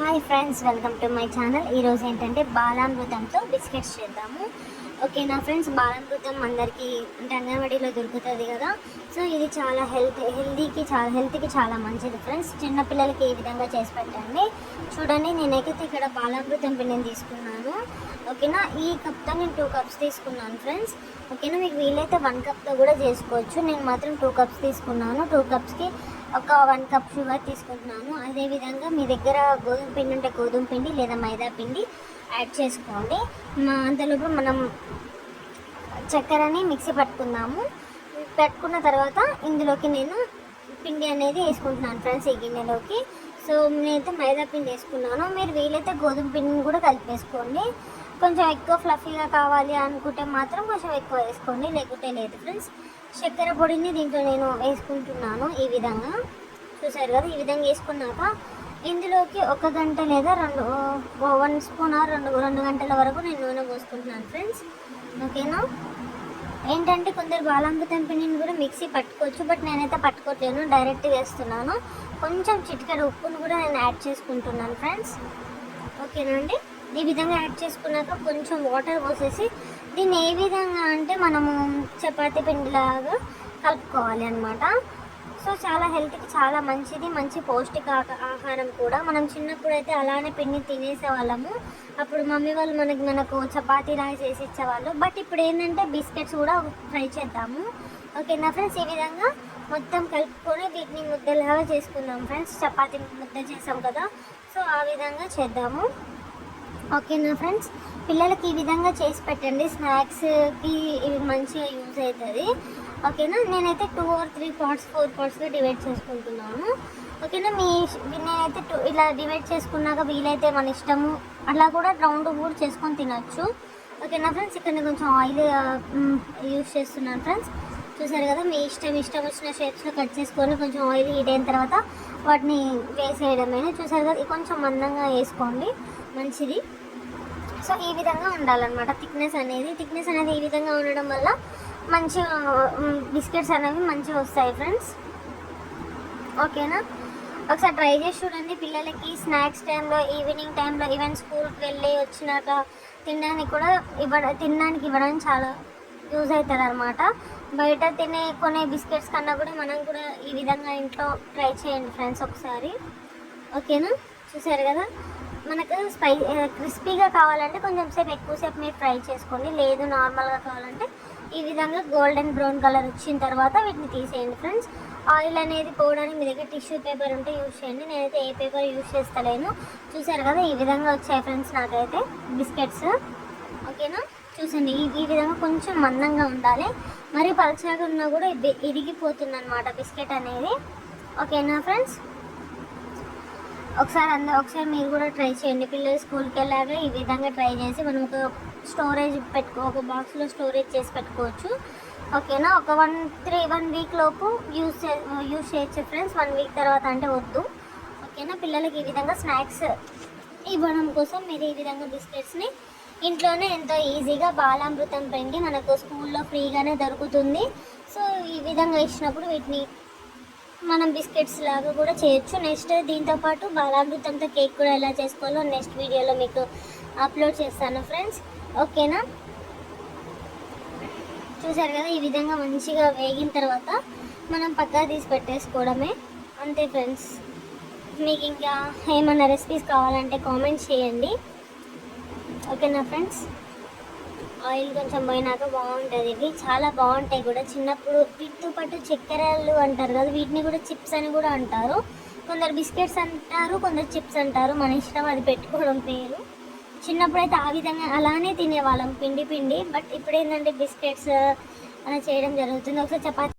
Hi friends, welcome to my channel. ఈరోజు ఏంటంటే బాలామృతంతో biscuits చేద్దాము. ఓకేనా ఫ్రెండ్స్, బాలామృతం అందరికీ అంటే అంగన్వాడీలో దొరుకుతుంది కదా. సో ఇది చాలా హెల్త్కి చాలా మంచిది ఫ్రెండ్స్. చిన్నపిల్లలకి ఈ విధంగా చేసి పెట్టండి. చూడండి, నేనైతే ఇక్కడ బాలామృతం పిండిని తీసుకున్నాను. ఓకేనా, ఈ కప్తో నేను 2 కప్స్ తీసుకున్నాను ఫ్రెండ్స్. ఓకేనా, మీకు వీలైతే 1 కప్తో కూడా చేసుకోవచ్చు. నేను మాత్రం 2 కప్స్ తీసుకున్నాను. 2 కప్స్కి ఒక 1 కప్ షుగర్ తీసుకుంటున్నాను. అదేవిధంగా మీ దగ్గర గోధుమ పిండి ఉంటే గోధుమ పిండి లేదా మైదా పిండి యాడ్ చేసుకోండి. అంతలోపు మనం చక్కెరని మిక్సీ పెట్టుకున్న తర్వాత ఇందులోకి నేను పిండి అనేది వేసుకుంటున్నాను ఫ్రెండ్స్, ఈ గిన్నెలోకి. సో నేనైతే మైదా పిండి వేసుకున్నాను. మీరు వీలైతే గోధుమ పిండిని కూడా కలిపేసుకోండి. కొంచెం ఎక్కువ ఫ్లఫీగా కావాలి అనుకుంటే మాత్రం కొంచెం ఎక్కువ వేసుకోండి, లేకుంటే లేదు ఫ్రెండ్స్. చక్కెర పొడిని దీంట్లో నేను వేసుకుంటున్నాను. ఈ విధంగా చూసారు కదా. ఈ విధంగా వేసుకున్నాక ఇందులోకి 1 గంట లేదా 1 స్పూన్ 2 గంటల వరకు నేను నూనె పోసుకుంటున్నాను ఫ్రెండ్స్. ఓకేనా, ఏంటంటే కొందరు బాలామృతం పిండిని కూడా మిక్సీ పట్టుకోవచ్చు, బట్ నేనైతే పట్టుకోవట్లేను, డైరెక్ట్ వేస్తున్నాను. కొంచెం చిటికెడు ఉప్పును కూడా నేను యాడ్ చేసుకుంటున్నాను ఫ్రెండ్స్. ఓకేనా అండి, ఈ విధంగా యాడ్ చేసుకున్నాక కొంచెం వాటర్ పోసేసి దీన్ని ఏ విధంగా అంటే మనము చపాతీ పిండిలాగా కలుపుకోవాలి అన్నమాట. సో చాలా హెల్త్కి చాలా మంచిది, మంచి పౌష్టిక ఆహారం కూడా. మనం చిన్నప్పుడు అయితే అలానే పిండి తినేసేవాళ్ళము. అప్పుడు మమ్మీ వాళ్ళు మనకు చపాతీలాగా చేసి ఇచ్చేవాళ్ళు. బట్ ఇప్పుడు ఏంటంటే బిస్కెట్స్ కూడా ఫ్రై చేద్దాము. ఓకేనా ఫ్రెండ్స్, ఈ విధంగా మొత్తం కలుపుకొని వీటిని ముద్దలాగా చేసుకుందాం ఫ్రెండ్స్. చపాతీ ముద్ద చేసాం కదా, సో ఆ విధంగా చేద్దాము. ఓకేనా ఫ్రెండ్స్, పిల్లలకి ఈ విధంగా చేసి పెట్టండి. స్నాక్స్కి ఇవి మంచిగా యూజ్ అవుతుంది. ఓకేనా, నేనైతే 2 or 3 parts 4 partsగా డివైడ్ చేసుకుంటున్నాను. ఓకేనా, నేనైతే ఇలా డివైడ్ చేసుకున్నాక వీలైతే మన ఇష్టము అలా కూడా రౌండ్ కూడా చేసుకొని తినచ్చు. ఓకేనా ఫ్రెండ్స్, ఇక్కడ కొంచెం ఆయిల్ యూజ్ చేస్తున్నాను ఫ్రెండ్స్. చూసారు కదా, మీ ఇష్టం వచ్చిన షేప్స్లో కట్ చేసుకొని కొంచెం ఆయిల్ హీట్ అయిన తర్వాత వాటిని వేసేయడమే. చూసారు కదా, కొంచెం మందంగా వేసుకోండి, మంచిది. సో ఈ విధంగా ఉండాలన్నమాట. థిక్నెస్ అనేది ఈ విధంగా ఉండడం వల్ల మంచిగా బిస్కెట్స్ అనేవి మంచిగా వస్తాయి ఫ్రెండ్స్. ఓకేనా, ఒకసారి ట్రై చేసి చూడండి. పిల్లలకి స్నాక్స్ టైంలో, ఈవినింగ్ టైంలో, ఈవెన్ స్కూల్కి వెళ్ళి వచ్చినాక తినడానికి ఇవ్వడం చాలా యూజ్ అవుతుంది అనమాట. బయట కొనే బిస్కెట్స్ కన్నా కూడా మనం కూడా ఈ విధంగా ఇంట్లో ట్రై చేయండి ఫ్రెండ్స్ ఒకసారి. ఓకేనా, చూసారు కదా, మనకు క్రిస్పీగా కావాలంటే కొంచెం ఎక్కువసేపు మీరు ఫ్రై చేసుకోండి. లేదు నార్మల్గా కావాలంటే ఈ విధంగా గోల్డెన్ బ్రౌన్ కలర్ వచ్చిన తర్వాత వీటిని తీసేయండి ఫ్రెండ్స్. ఆయిల్ అనేది పోవడానికి మీ దగ్గర టిష్యూ పేపర్ ఉంటే యూజ్ చేయండి. నేనైతే ఏ పేపర్ యూజ్ చేస్తలేను. చూసారు కదా, ఈ విధంగా వచ్చాయి ఫ్రెండ్స్ నాకైతే బిస్కెట్స్. ఓకేనా, చూసండి, ఈ విధంగా కొంచెం మందంగా ఉండాలి. మరి పలచగా ఉన్నా కూడా ఇరిగిపోతుంది అనమాట బిస్కెట్ అనేది. ఓకేనా ఫ్రెండ్స్, ఒకసారి మీరు కూడా ట్రై చేయండి. పిల్లలు స్కూల్కి వెళ్ళాక ఈ విధంగా ట్రై చేసి మనం ఒక బాక్స్లో స్టోరేజ్ చేసి పెట్టుకోవచ్చు. ఓకేనా, ఒక 1 వీక్ లోపు యూజ్ చేయొచ్చు ఫ్రెండ్స్. 1 వీక్ తర్వాత అంటే వద్దు. ఓకేనా, పిల్లలకి ఈ విధంగా స్నాక్స్ ఇవ్వడం కోసం మీరు ఈ విధంగా బిస్కెట్స్ని ఇంట్లోనే ఎంతో ఈజీగా బాలామృతం పిండి మనకు స్కూల్లో ఫ్రీగానే దొరుకుతుంది. సో ఈ విధంగా ఇచ్చినప్పుడు వీటిని మనం బిస్కెట్స్ లాగా కూడా చేయొచ్చు. నెక్స్ట్ దీంతోపాటు బాలామృతంతో కేక్ కూడా ఎలా చేసుకోవాలో నెక్స్ట్ వీడియోలో మీకు అప్లోడ్ చేస్తాను ఫ్రెండ్స్. ఓకేనా, చూసారు కదా, ఈ విధంగా మంచిగా వేగిన తర్వాత మనం పక్కా తీసి పెట్టేసుకోవడమే, అంతే ఫ్రెండ్స్. మీకు ఇంకా ఏమైనా రెసిపీస్ కావాలంటే కామెంట్ చేయండి. ఓకేనా ఫ్రెండ్స్, ఆయిల్ కొంచెం పోయినాక బాగుంటుంది. ఇవి చాలా బాగుంటాయి కూడా. చిన్నప్పుడు వీటితో పాటు చక్కెరలు అంటారు కదా, వీటిని కూడా చిప్స్ అని కూడా అంటారు. కొందరు బిస్కెట్స్ అంటారు, కొందరు చిప్స్ అంటారు, మన ఇష్టం అది పెట్టుకోవడం పేరు. చిన్నప్పుడైతే ఆ విధంగా అలానే తినేవాళ్ళం పిండి. బట్ ఇప్పుడు ఏంటంటే బిస్కెట్స్ అలా చేయడం జరుగుతుంది. ఒకసారి చపాతీ